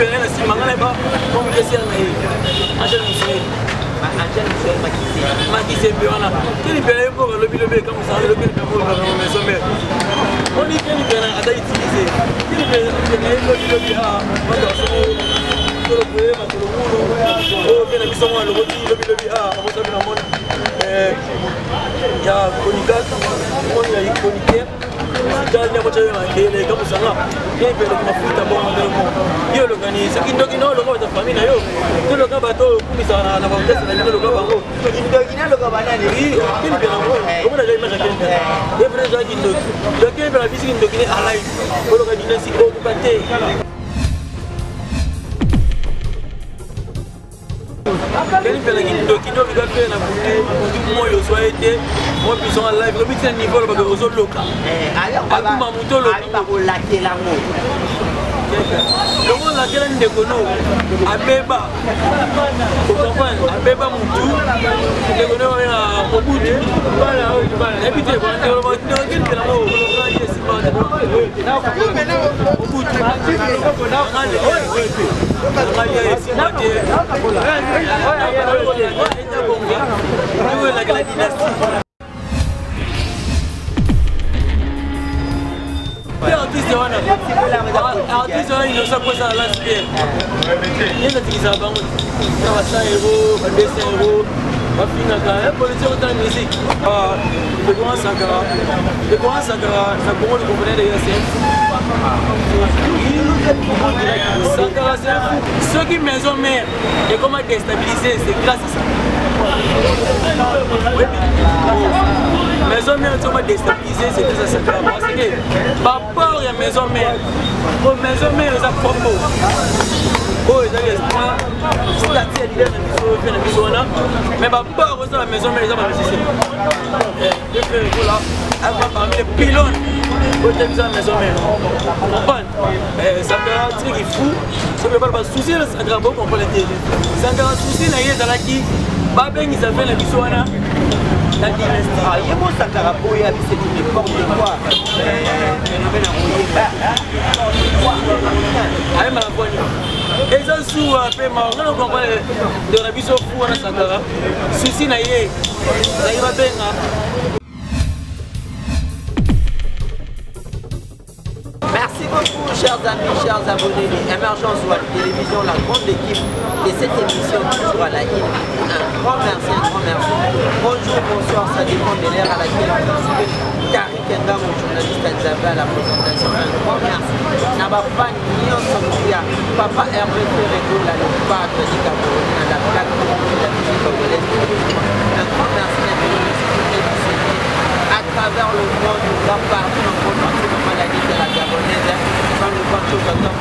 pena na si mangana ba mo mo kesi na e Angel Mussolini Angel Mussolini makise pe wana kini pena yo ko lobi comme ça lobi ka mo ba mo maison mère on dit kini pena ata utiliser kini pena yo lobi ba do so le pouvez ma tout le monde oh bien habillé moi le roti lobi on va faire un monde il y a Conical on y a Conical dans les motos de comme ça là bien que le mafuta bon yo l'organise qui donc non le de famille na yo tout le gars bateau comme ça na ba test na le gars bango indogina le gars banani oui qui bien comme on a jamais quelqu'un des vrais gens qui donc qui la musique indogine à live pour l'organiser si au côté quel est le Kino qui doit faire la bouteille du moins le soir été moi puis sont en live le but niveau parce que aux autres locaux alors ma moto le pas pour laquer l'amour le monde la quelle de kono abeba abeba mutu de kono na obutu bala habité bon le monde quel que l'amour artiste wana inosa kosa na lance pierre yenda tikisa bango na ba 100 euros ba 200 euros bafingaka politique autant musique de grand Sankara na Congo le comprenez d'ailleurs c'est Sankara c'est un fou ceux qui maison mère et comment déstabiliser c'est grâce à ça maison mère comment déstabiliser c'est grâce à Sankara parce que papa il y a maison mère maison mère ça propos oh ils avaient l'espoir c'est la tête de la maison mais papa ça la maison mère ils ont pas réussi et puis voilà avant parmi les pylônes côté de la maison mère Sankara truc est fou ça ne peut pas souci ça grave beaucoup pour les Sankara souci là il est dans la qui babeng ils avaient la maison la dynastie ah il y a mon Sankara boya c'est une n'importe quoi allez ma bonne et ça sous paiement on comprend de la biso fou na Sankara souci na yé ça y va bien. Merci beaucoup chers amis, chers abonnés de Emergence One Télévision, la grande équipe de cette émission toujours à la ligne. Un grand merci, Bonjour, bonsoir, ça dépend de l'heure à laquelle vous suivez. Tariq Kenda, mon journaliste à Zaba à la présentation. Un grand merci. Naba fan, Nyon Sombia, Papa Hervé Ferrego, la Lopate, du Cameroun, la plaque de la musique congolaise. Un grand merci à travers le monde, nous avons partout dans le monde, partout dans maladie de la gabonaise, dans le bon chose à temps,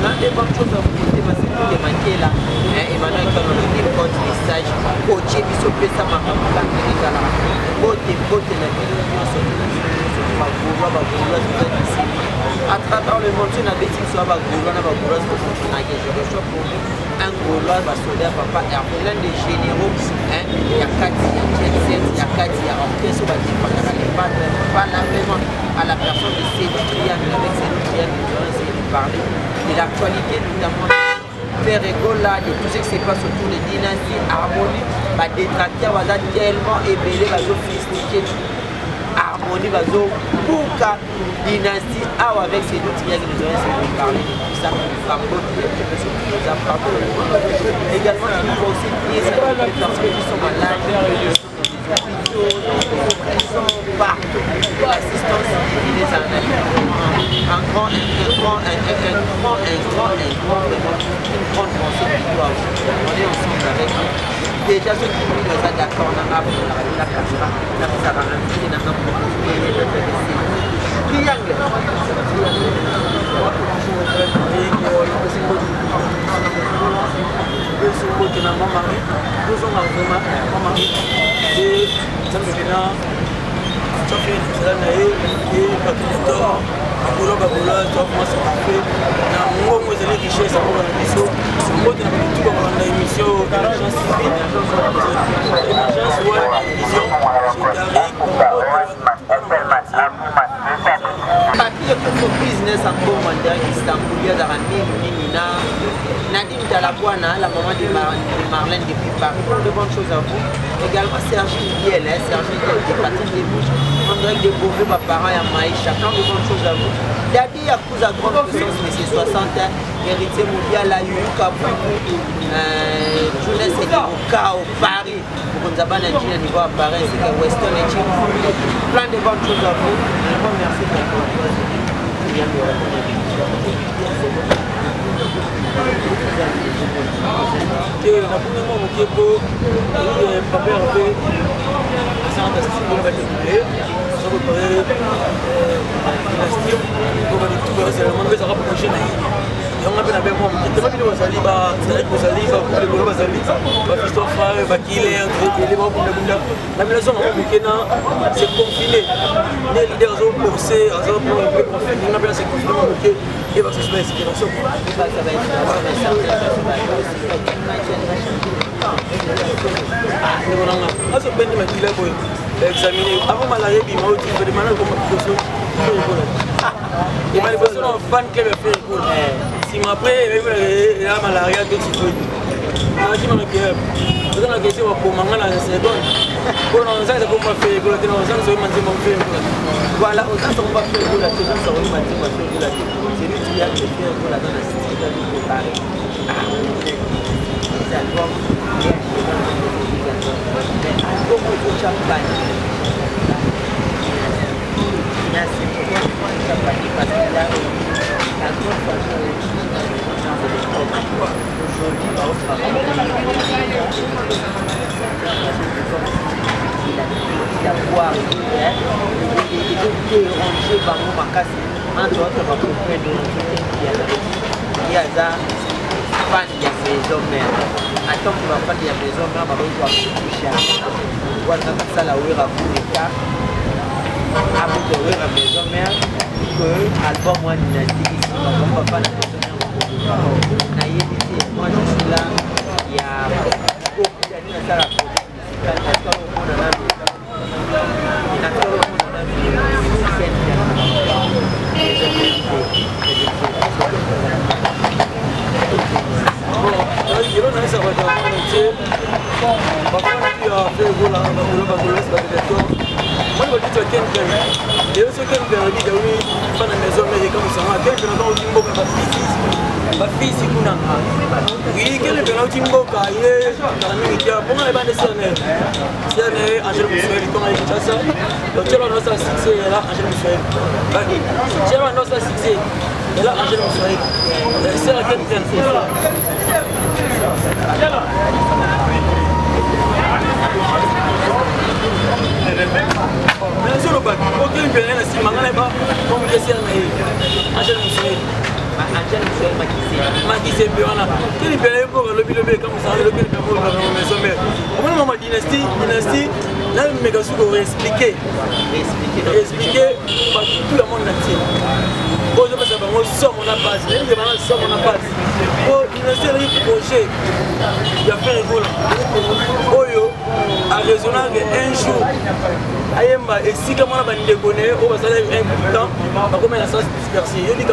l'un des bonnes choses à vous dire, c'est que les manqués là, Emmanuel Kanoloni, le coach des stages, coach, il se fait ça, ma femme, la côté, la à travers le monde, on a des choses à un Gaulois va sauver papa et l'un des généraux, il y a 4, il y a 4, il y a orchestre, pas l'avènement à la personne de Cédric Triangle avec Cédric Triangle, nous allons essayer de parler de l'actualité, notamment Ferrego là, de tout ce qui se passe autour des dynasties, harmonie, bah détracter, va tellement ébélé, va sophistiquer. Harmonie va Pouka dynastie avec ces deux tigres que nous allons essayer de parler de tout ça également il faut aussi dire ça les personnes qui sont malades ils sont partout l'assistance divisée un grand une grande pensée qui doit on est ensemble avec eux. Déjà ceux qui nous sont d'accord on a appris la caméra ça va inviter dans un triangle business en bon mondial Istanbul, il y a Nadine Talabouana, la maman de Marlène depuis Paris. De bonnes choses à vous. Également Sergi Biel, Sergi de Patrick Desbouches, André Desbouches, ma parent et Maïcha. Plein de bonnes choses à vous. Dadi Yakouza, grande puissance, mais c'est 60 ans. Héritier mondial, la Yuka, Journée, c'est au cas au Paris. Pour nous avoir un niveau à Paris, c'est que Weston et Chim. Plein de bonnes choses à vous. Merci beaucoup. Nakunyama mukeko papa yafe asante sisi kwa kile soko pare dynastie kwa bali tuko sala mambe za hapo kushina yonga bina be mo kitema bino basali ba sala ko sali ba ko le basali ba fisto frère ba kile entre ba ko bunda la maison mo mukena c'est confiné les leaders ont forcé à ça pour le confiné on a bien c'est confiné muke et va se faire inspiration ça va aso bendi makila boy examiner avant malaria bi ma outi fait demander comment ça et mal besoin en fan club faire cool si moi après la malaria que tu fais moi qui m'en pierre vous en question pour mangana la seconde pour non ça c'est comment faire cool que non ça c'est manger mon faire voilà on ça on va faire cool là c'est ça on va dire faire cool là c'est lui qui a fait cool là dans la cité de Paris beaucoup de champagne. Merci pour le champagne parce que là, la grande façon il a boire, il est dérangé par mon macasse, entre autres, ma propre il y a ça. Fan ya maison mère. Attends que ma fan ya maison mère va voir toucher. Voilà ça la ouira pour les cas. Avant de ouvrir la maison mère que album moi dynastique ici on va pas la maison mère. Na yédité moi je suis là il y a beaucoup d'années à la parce que on a la il a trop on a il y a un certain parfois tu as fait voilà moi je dis que quelqu'un et ce quelqu'un dit oui fan à maison mais comme ça quelqu'un dans une boca ba fils kuna oui quelqu'un dans une boca il est dans une qui a bon les bandes c'est Angel Moussouel comme il dit ça donc tu as notre succès là Angel Moussouel tu as notre succès et là Angel Moussouel c'est la quelqu'un bien sûr, aucun bien si mangana pas comme je sais Angel Moussouel Makissé Biona quel bien pour le bilobé comme ça le bien pour la maison mère au moment ma dynastie là méga sous expliquer par tout le monde entier bon je pense que moi somme on a base même demande somme on a base oh dynastie le projet il y a fait rigolo oyo a raisonnable un jour ayemba et si comment on va déconner on va saler un temps va comme la sauce dispersée il dit que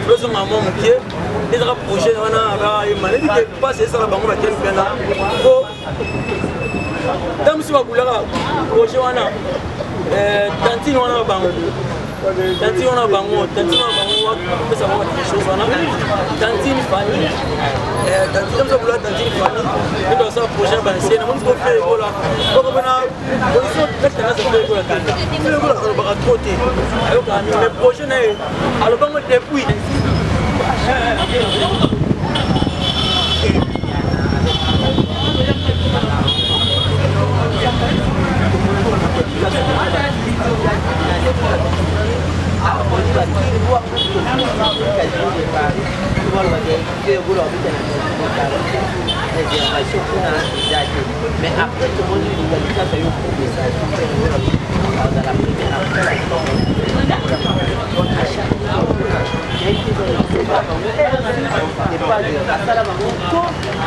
le maman qui est déjà projet on a ayemba il dit pas c'est ça la banque va tenir bien là oh dans ce bagula projet on a tantine on a banque tantine on a banque ça va quelque chose on a tantine famille tantine ça boula tantine famille et dans ça projet ben c'est on peut faire voilà donc on a position peut-être là ça fait voilà le voilà on va côté alors quand le projet n'est alors banque depuis mais après tout le monde dit ça fait un coup de ça dans la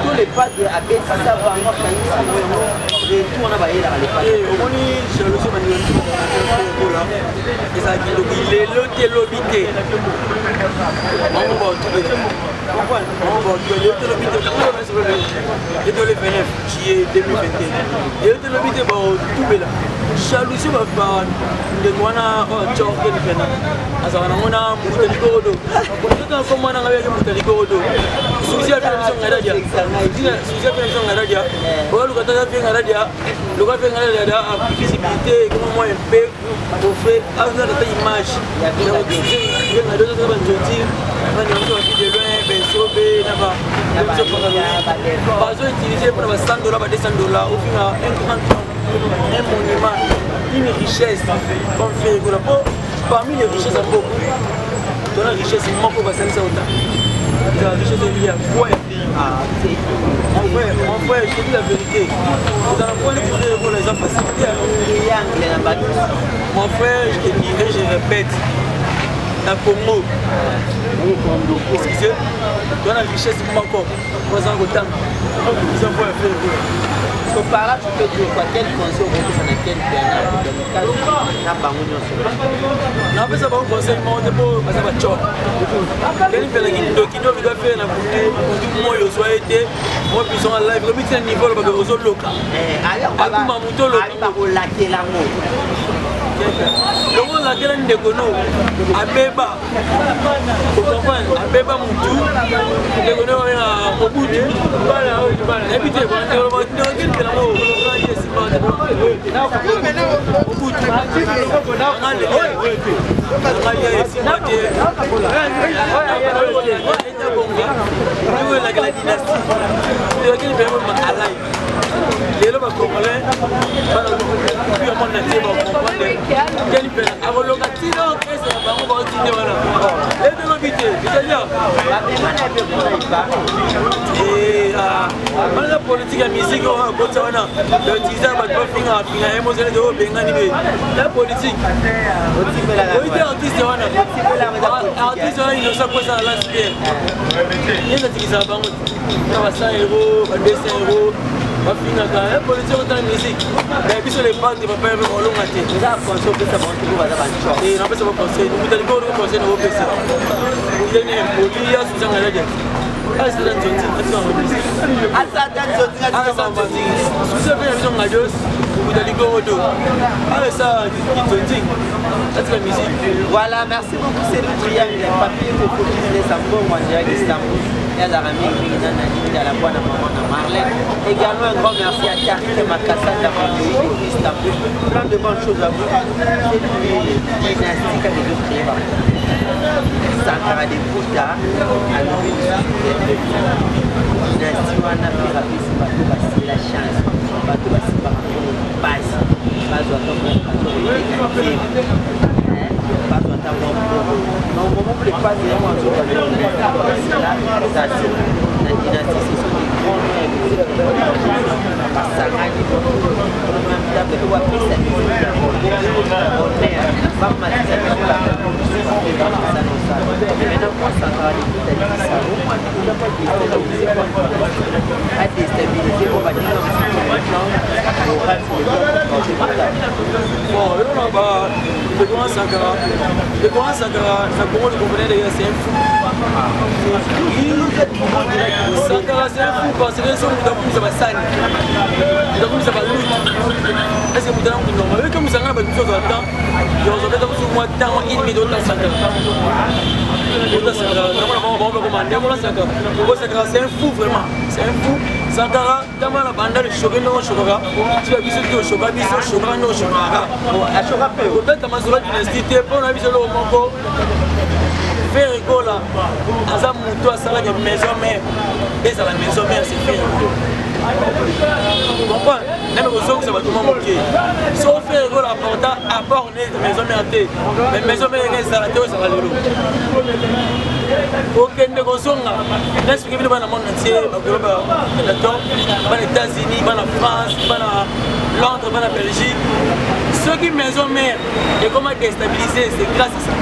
tous les pas de Abed ça va encore quand ils sont retournent à Bahia et au moins je le sais là. Et ça qui il est le lobité. On va tout le pourquoi on va tout le lobité et de l'EFNF qui est 2021. Et le lobité va tout là. Jalousie va pas de Guana ou Tchorké de Pena. Azana mona Moutaligodo. Quand comme on a avec Moutaligodo. Souci à faire une radio. Souci à faire une radio. Ou le gars fait une radio. Le gars fait une radio à visibilité comme moi un peu pour faire avoir de image. Il y a deux autres banditis. On a de loin, ben sauver là-bas. Pas utiliser pour $100, $200 au final un monument, une richesse qu'on fait. Parmi les richesses à beaucoup, dans la richesse, il manque pas ça. La richesse est liée à quoi? Mon frère, je te dis la vérité. Dans la foi, les gens facilités. Mon frère, je te dirai, je répète, la Congo. Excusez, dans la richesse, il manque pas ça. Ils ont pas fait. Par là, tu peux dire quoi? Quel conseil au groupe dans lequel tu as non, mais ça va au conseil, mais on ne peut pas faire de choc. Quel est le qui doit faire la bouteille pour moi, il soit été, moi, puis sont en live, le but c'est un niveau de réseau local. Alors, on va laquer l'amour. Le monde la gueule de Gono, Abeba, Abeba Moutou, le Gono a Mobutu, voilà, habité, la politique à musique, la politique, artiste, il ne sait pas ça à l'inspire. Il y a des gens qui savent pas 100 €, 200 €. La politique dans la musique, mais sur les bandes de papa et maman, on l'a dit. Vous avez pensé que ça va être et on a fait ça conseil. Vous allez voir le conseil de vos PC. Vous donnez un produit à Suzanne à la dette. Ah, c'est un journée. Si vous avez une maison à deux, vous allez go au dos. Ah, ça, c'est la musique. Voilà, merci beaucoup. C'est le triangle. Papier pour populiser ça pour moi, direct d'Istanbul. Et à la Ramée, à la bonne maman de Marlène. Également un grand merci à Karim Makassa d'avoir venu d'Istanbul. Plein de bonnes choses à vous. C'est une dynastie qui a déjà créé. Sankara de Bouddha, à l'origine de dynastie, on a fait la chance. Bateau va se faire un base. Base va faire non, au moment où les pas vraiment en zone, la dynastie, ce sont des grands noms. Passarani, le grand Sankara, ça comment le comprenez d'ailleurs, c'est un fou. Sankara, c'est un fou parce que les hommes ça va saigner. Ça va lutter. Est-ce que vous avez un normal? Comme Sankara va tout le temps, ils ont fait tout moi temps et demi d'autres Sankara. C'est un fou vraiment. C'est un fou. Sankara, dans la bande de Shogun no Shogara, tu as vu ce que Shogun dit sur Shogun no Shogara. À Shogun, peut-être que Mazola dynastie, pour la vision de Omango, faire rigolo là, Azam Moutou à Salah, maison mère, et à la maison mère, c'est fait. Vous comprenez? Même aux autres, ça va tout le monde manquer. Sauf faire rigolo à part la maison mère, mais maison mère, ça va le lot. Aucun négociation, n'expliquez pas dans le monde entier, dans les États-Unis, dans la France, dans Londres, dans la Belgique. Ceux qui maison mère et comment déstabiliser, c'est grâce à ça.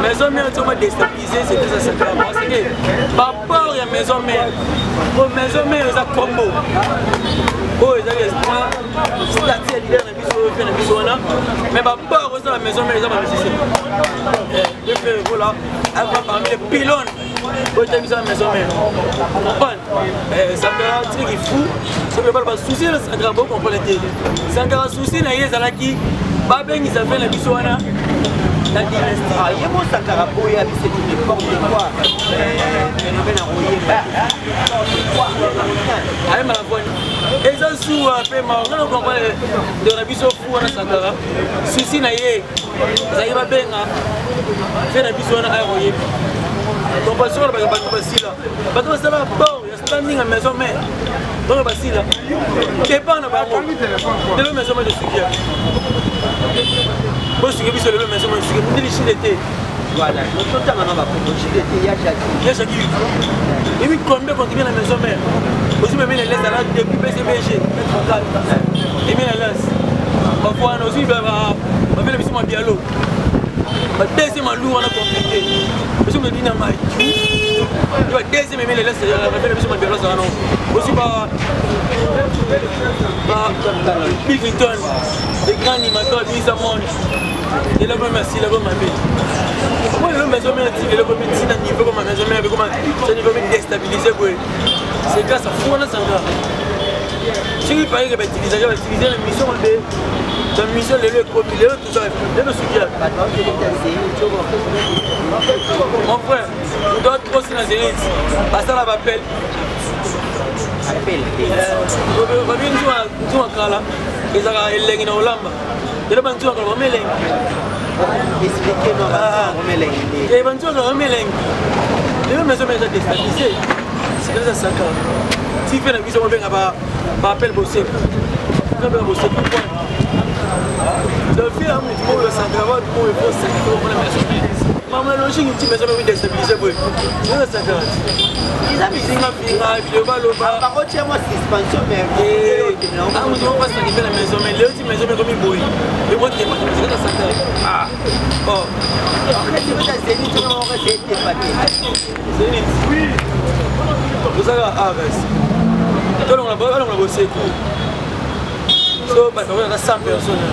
Maison mère, comment déstabiliser, c'est grâce à ça. Parce que par rapport à la maison mère, maison mère, c'est un combo. Oh, ils ont l'espoir, c'est-à-dire ya leader na biso pe na biso wana mais ba ba ko la maison mais ils ont pas réussi le frère voilà avant parmi les pylônes pour te mise à la maison mais comprendre ça me truc est fou ça me pas souci ça grave beaucoup comprendre ça grave souci na yeza qui ba bengi ça fait na biso wana la dynastie ah yebo Sankara Boya c'est n'importe quoi phénomène à allez malaboni et ça sous après on comprend de la biso fou wana Sankara souci na ye ça y va benga fait na biso wana ayoye donc pas sur ba basila ba to sala bon ya standing à maison mais donc basila dépend na ba de la maison de suki bon suki biso le maison de suki ndili chilete voilà tout temps on va protéger il y a Jackie et puis combien continue la maison mère aussi même les laisse là depuis PCBG et bien la laisse parfois aussi va faire le bisou dialogue ba deuxième lou on a compliqué parce que me dit na mai tu va deuxième mais les laisse va faire le bisou dialogue ça non aussi ba Big Clinton les grands animateurs lui ça monte et là merci là ma belle moi le maison mère dit le premier petit niveau comme maison mère avec comment ça niveau déstabiliser c'est grâce à Fouana Sanga si il paraît que va utiliser la mission de la mission de le tout ça le soutien mon frère on doit trop se lancer passer la appel tu vas kala ils ont elengi na olamba ele bantu akala melengi expliquez-moi melengi et bantu akala melengi le maison mais déstabilisé c'est comme ça Sankara si fait na biso mo benga ba appel bossé quand ba bossé pourquoi le fait à mon le Sankara pour il faut ça pour la maison maman logique une maison mais déstabilisé boy c'est Sankara ils ont mis singa finga vidéo baloba par contre moi suspension mais on doit pas s'arriver la maison mais le maison mais comme boy et moi qui c'est ça Sankara ah oh après tu vas essayer tu vas essayer de paquet oui vous avez ah vas-y on a bossé so bah on a 100 personnes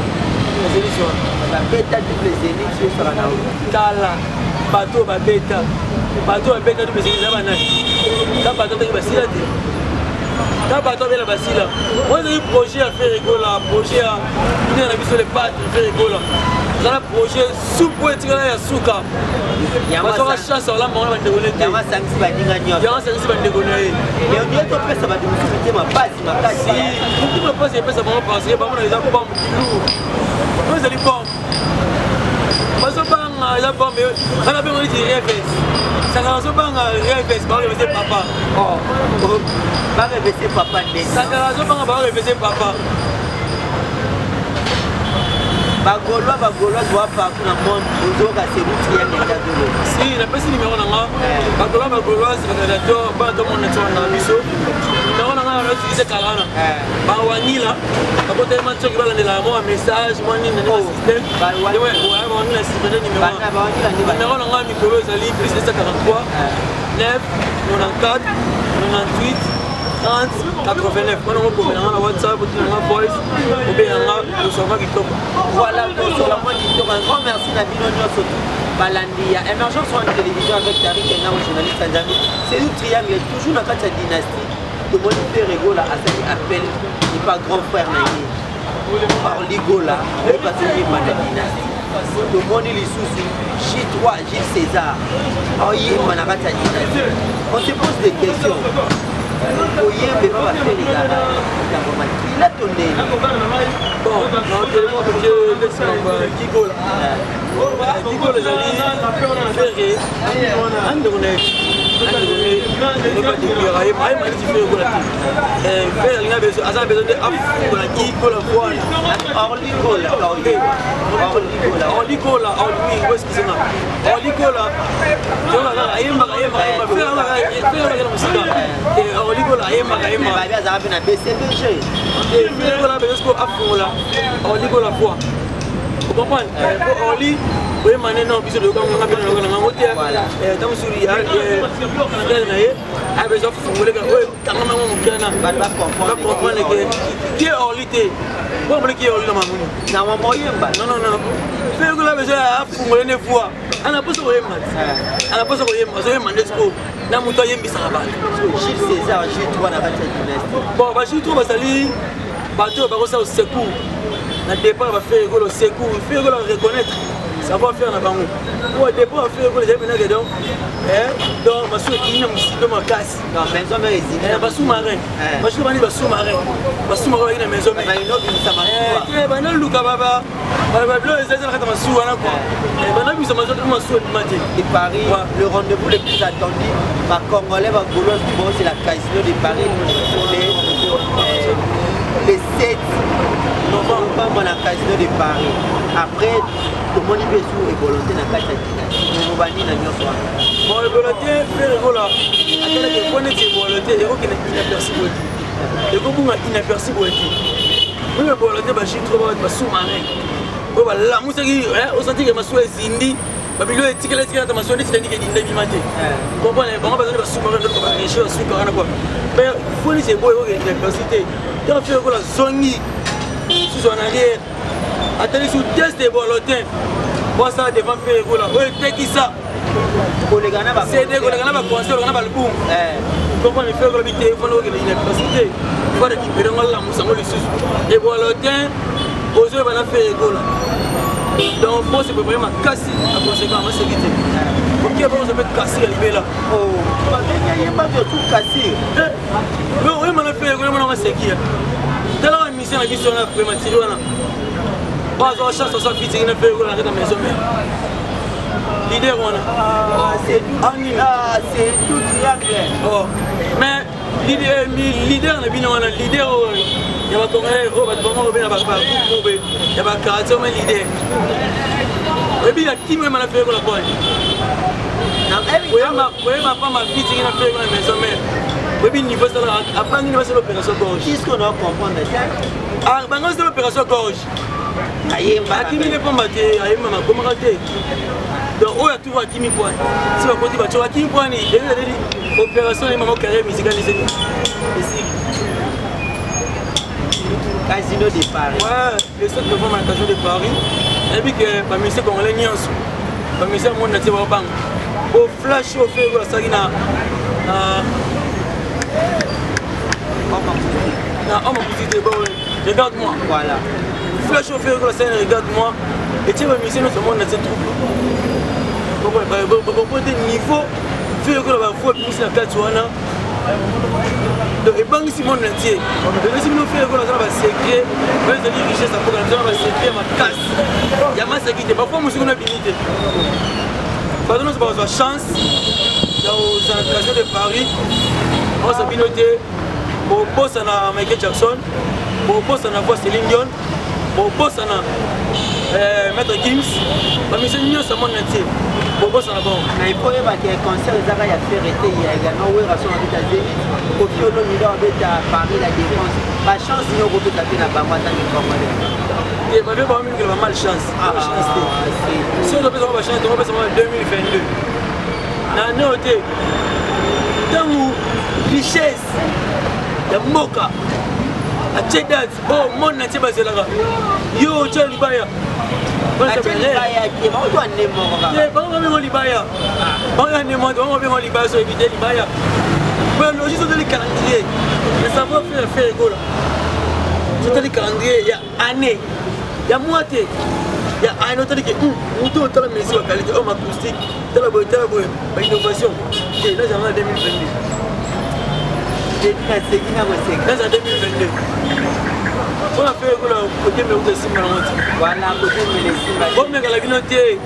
c'est l'histoire la bêta du plaisir sur ça là kala bateau ba bêta du plaisir là bana ka bateau te basila te ka bateau bela basila moi j'ai un projet à faire rigola projet à venir na biso les pattes faire rigola un projet sous poétique là ya suka parce que chance on la mona ba ndegone te yama sangisi ba ninga nyo yama sangisi ba ndegone et on dit to pesa ba dumu te ma base ma kasi si tu me poses pesa ba parce que ba mona les bombe nous allons bombe parce que bang la bombe on a besoin de RFS ça quand on bang RFS ba le papa oh ba le papa ça quand on bang ba le papa Bagolwa doit partout dans le monde pour que c'est vous qui avez si la personne numéro nanga Bagolwa c'est le candidat ba to mon netwa na biso numéro nanga on utilise kalana ba wanila ba côté man to kibala ndela mo message mo ni na système ba wanila système numéro nanga mikolo ezali plus 43 9 94 98 30 89. Quand on peut faire un WhatsApp, on a un voice, on peut faire un recevoir qui tombe. Voilà, sur la moindre du un grand merci à Bino Nyoso Balandia. Émergence sur la télévision avec Tariq Kenya, journaliste tanzanien. C'est une triangle, toujours dans la dynastie. Le monde fait rigola à cet appel, il n'est pas grand frère Naïe. Par Ligola, il n'est pas celui de la dynastie. Le monde il est sous J3, Gilles César. On se pose des questions. Oyembe va faire les gars. Il a tourné. Bon, non, tellement que je laisse Kigola. Kigola, j'ai dit, tu comprends? On lit, oui, maintenant, puis de quand on a bien dans la moto, dans le sourire, il a besoin de fouler quand on va comprendre que qui est orlité. Bon, qui est orlité dans ma main. Non, non, non. Fais que la besoin de fouler une fois. On a pas ça au Yémen. On a pas ça au Yémen. On a demandé ce qu'on a monté à Yémen. Gilles César, Gilles 3 dans la dynastie. Bon, Gilles 3 va salir. Bateau va ça au secours. Le départ va faire le secours. Il fait reconnaître. Ça va faire un bango. Au départ, on va faire les événements dedans. Donc, ma soeur qui est dans ma casse. Non, maison mais elle va sous-marin. Ma soeur va sous-marin. Va sous-marin dans la maison. Mais une autre, ça va. Eh ben, non, Lucas, baba. Baba, les aides à la sous, hein, quoi. Eh ben, non, ça m'a donné ma soeur du matin. Et Paris, le rendez-vous le plus attendu, par Congolais, par Gaulois, c'est la casino de Paris. Les 7 novembre, la casino de Paris. Après, tout le monde y et volonté dans la casino. Nous allons dans bon, le volonté, faire le vol là. Attendez, il faut connaître les volontés, il faut qu'il y ait inaperçu. Il faut qu'il y ait inaperçu. Oui, le volonté, je suis trop sous-marin. La musique, on sentit que ma soeur est zindi. Il y a des gens qui ont des gens qui ont des gens qui ont des sous-marins, qui ont des choses mais il faut que les gens aient une diversité. Quand on fait la zone, sous son arrière, attendez sur le test des volontés. Moi, ça devant faire là. Oui, c'est ça. C'est des collègues qui ont commencé à faire le boom. Comment on fait le téléphone, il y a une diversité. Il faut récupérer la mousse. Les volontés, aux yeux, on va faire là. Donc, il faut se préparer à casser la conséquence de la sécurité. Ok, bon, on peut casser la libé là. Oh, il n'y a pas de tout casser. Mais oui, on a fait la sécurité. Dans la mission, la mission, on a prématuré. Pas de chance, on s'en fiche, on a fait la maison. Leader, on a. C'est tout triangle. Oh, mais leader, on a bien leader. Il y a pas de il y a pas de caractère, mais l'idée. Et puis, il y a qui m'a fait la pointe. Oui, ma femme a fait la maison, mais oui, niveau ça, après, il y a l'opération gorge. Qu'est-ce qu'on doit comprendre? Ah, c'est l'opération gorge. Qui n'est pas maté, comment rater. Donc, on a tout à Kimi Point. Si on continue à Kimi Point, l'opération est maman carré musical ici. Casino de Paris. Ouais, les 7 novembre à la casino de Paris. Et puis que parmi ceux qui ont les niances, parmi ceux qui ont les niances, au flash, au fait, au sagina. Regarde-moi. Voilà. Flash au fait, au sagina, regarde-moi. Et tu vois, nous sommes dans cette troupe. Pour des niveaux, faire que la fois, puis c'est la carte. Donc, et banque ici, mon entier. Mais si nous faisons un secret, nous avons des richesses à programmer, nous avons un secret, ma casse. Il y a ma sécurité. Parfois, nous avons une habilité. Pardon, nous avons une chance dans l'occasion de Paris. On s'est bien noté. Bon, boss à Michael Jackson. Bon, boss à Céline Dion. Bon, boss à Maître Gims. Mais c'est mieux, c'est mon entier. Bon, boss à bon. Mais il faut que les concerts, ils aient fait arrêter. Il y a également où ils sont en États-Unis. Au fil de l'eau, à Paris, la défense. Pas chance, ils ont beaucoup de taper dans la Bamouata, mais comment il y a pas mal de chance. Si on doit faire chance, on va faire en 2022. Dans notre temps où richesse, il y a Moka, à Tchedat, oh, mon entier basé là-bas. Yo, tu as l'Ibaya. On va faire l'Ibaya. Sur éviter l'Ibaya. Le logiciel de les calendriers, le savoir faire école. Je les calendriers, il y a année, il y a moitié, il y a un autre qui est où tout le monde est qualité, homme acoustique, de la beauté, de l'innovation. Et là, j'en ai 2022. Là, j'en ai 2022. On a fait côté de Simalante. Voilà, côté de bon, mais la communauté,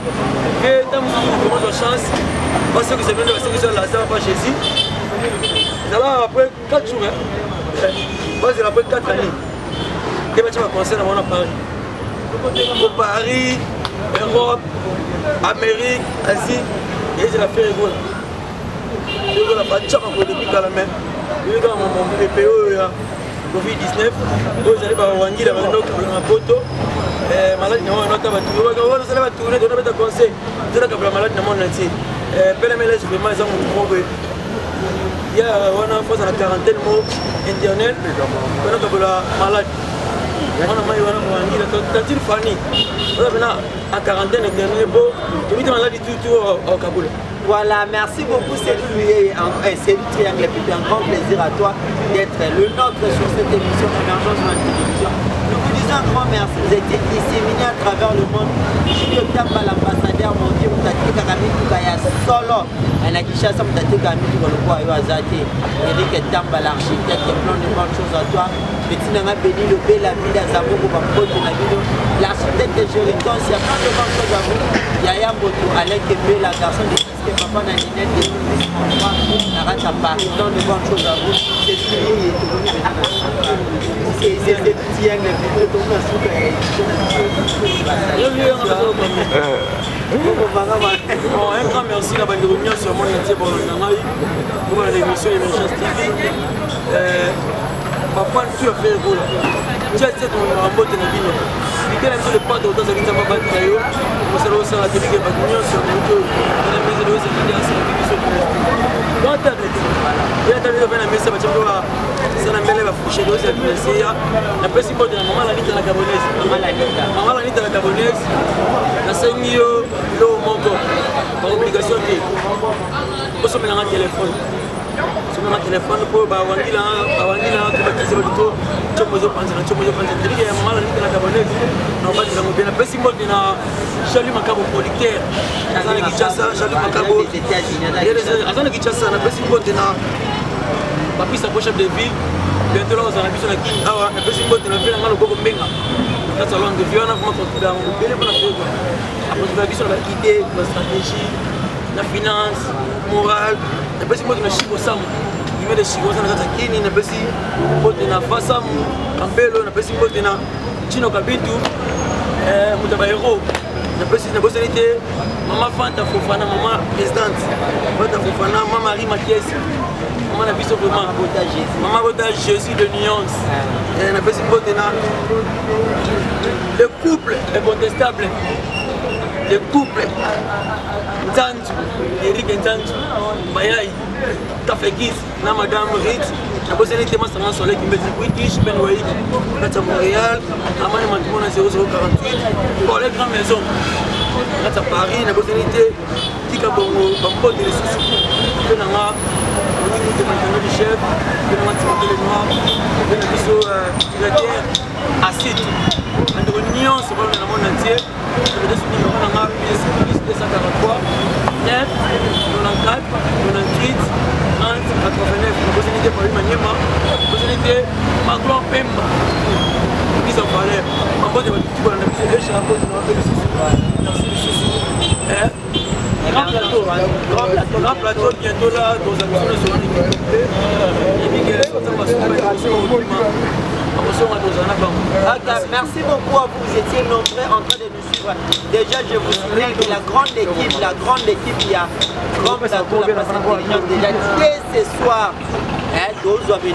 tant que comment ça chance, parce que c'est bien de la sécurité là, ça va pas chez ici. Alors après 4 jours, c'est après 4 années. Et tu vas commencer à Paris. Au Paris, Europe, Amérique, Asie, et c'est la fait rigole. Je vais la faire depuis la main. Je vais mon PPO. Covid-19. Vous allez voir Wangila, vous allez voir Poto. Malade, non, on a pas tout. On va tourner, on a pas de conseil. C'est là que la malade, non, on a dit. PLMLS, vraiment, ils ont trouvé. Il y a une fois à la quarantaine mots internelle, on a la malade. On a maillot quand il fanny. On a à quarantaine internelle, bon, tu es malade tout au Kaboul. Voilà, merci beaucoup Cédric Triangle, et puis un grand plaisir à toi d'être le nôtre sur cette émission Émergence sur la télévision. Nous vous disons un grand merci, vous étiez disséminés à travers le monde. Julio Tamba, l'ambassadeur mondial, vous avez Kakami Tukaya Solo, un Akishasa, vous avez Kakami Tukaya Azate, Eric Tamba, l'architecte, plein de bonnes choses à toi. Petit Nanga Béni, le bel ami d'Azamoko, l'architecte de Jériton, il y a plein de bonnes choses à vous. Yaya Moto, Alain Kébé, la garçon de Papa Naninette, de Arrête à Paris, plein de bonnes choses à vous. C'est le petit angle, un grand merci à la réunion sur mon entier pour l'émission Émergence TV. Parfois, tu as fait le boulot. Tu as cette rambote de Bino. Il y a des pas de temps à l'État Babat Tayo. Vous savez aussi la télé qui est pas connue sur le YouTube. Il y a des maisons de cette idée à cette émission de l'État. Quand tu as dit, il y a des messages qui sont là. C'est la belle affiche de cette émission. La principale de la maman la Nita la Gabonaise. Maman la Nita la Gabonaise. La Seigneur, l'eau Mongo. Par obligation, on se met dans un téléphone. Sur mon téléphone pour Bawangila, tu vas te dire tout, tu peux penser, il y a un moment là, Gabonaise, non pas de la mobile, après si moi je suis Chalut Macabo producteur, Azana Kichassa, Chalut Macabo, Azana Kichassa, après si moi je suis Papi sa chef de ville, bientôt là on a vu sur la King, après si moi je suis là, on a le Bogo Mbenga, là ça l'on devient, on a vraiment compris dans mon bébé pour la faire. Après tu vas vu sur la idée, la stratégie, la finance, morale. Napesi moto na shiko samu ime de shiko sana kata kini napesi moto na fasamu kambelo napesi moto na chino kabitu mutaba hero napesi na bosanité mama Fanta Fofana mama présidente Fanta Fofana mama Marie Makiesi mama na biso vraiment mama Bota Jésus de nuance napesi moto na le couple incontestable le couple Nzanzu, Eric Nzanzu, Bayai, Tafekis, na Madame Ritz, na bosé les témoins sur soleil qui me dit British, Benway, à Montréal, à Mani Mantimon à 0048, pour les grandes maisons, à Paris, na bosé l'été, Tika Bongo, Bambo de Lessus, Benanga, au niveau de maintenant du chef, Benanga Timothée le Noir, Benanga Bisso, directeur, Acide, en réunion sur le monde entier. Le numéro de la pièce 243 9 94 98 30 89. La possibilité pour l'Imaniema, la possibilité Magloire Pemba. Ils ont parlé. En bas de votre petit bonhomme, c'est le chapeau de notre grand plateau, bientôt là, dans un peu sur l'unité. Et puis, ça va se merci beaucoup à vous, vous étiez nombreux en train de nous suivre. Déjà, je vous souviens que la grande équipe, il y a grand plateau, la place intelligente déjà dès ce soir. Nous avons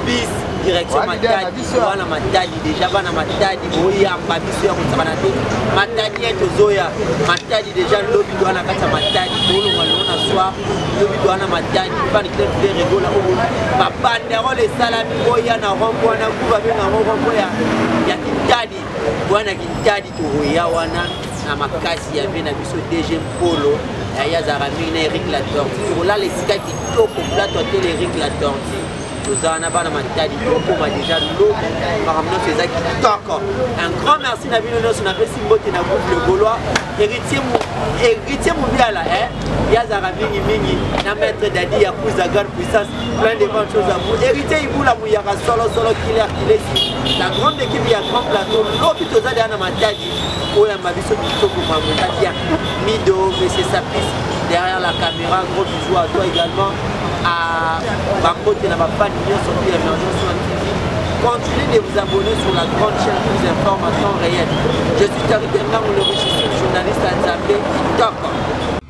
bis direction Matadi, wana Matadi déjà bana Matadi boya mbabiso ya kutabanate Matadi yeto zoya Matadi déjà lobi doana kata Matadi bolo malona soir lobi doana Matadi bani club de rigola o babandero les salami boya na rombo na kuba benga rombo ya Kitadi bwana Kitadi to boya wana na makasi ya vena biso DG Polo ya Zarami na Eric Latorti pour là les sika qui toko plateau télé Eric Latorti. Nous avons Matadi, déjà l'eau, un grand merci à Bino, on a fait Simbote na groupe le Gaulois, héritier mondial, Yazara Mingi, na maître Dadi Yakouza, grande puissance, plein de bonnes choses à vous. Héritier Iboula Mouyara, solo, killer, la grande équipe, il y a un grand plateau, l'hôpital de Matadi, Oyama Bisso Kitoko Mamouta, Mido, M. Sapis, derrière la caméra, gros bisous à toi également. À Bakote et la fan sur Émergence sur la TV. Continuez de vous abonner sur la grande chaîne qui vous informe en temps réel. Je suis Tariq Denga, le journaliste à Nzambé, TikTok.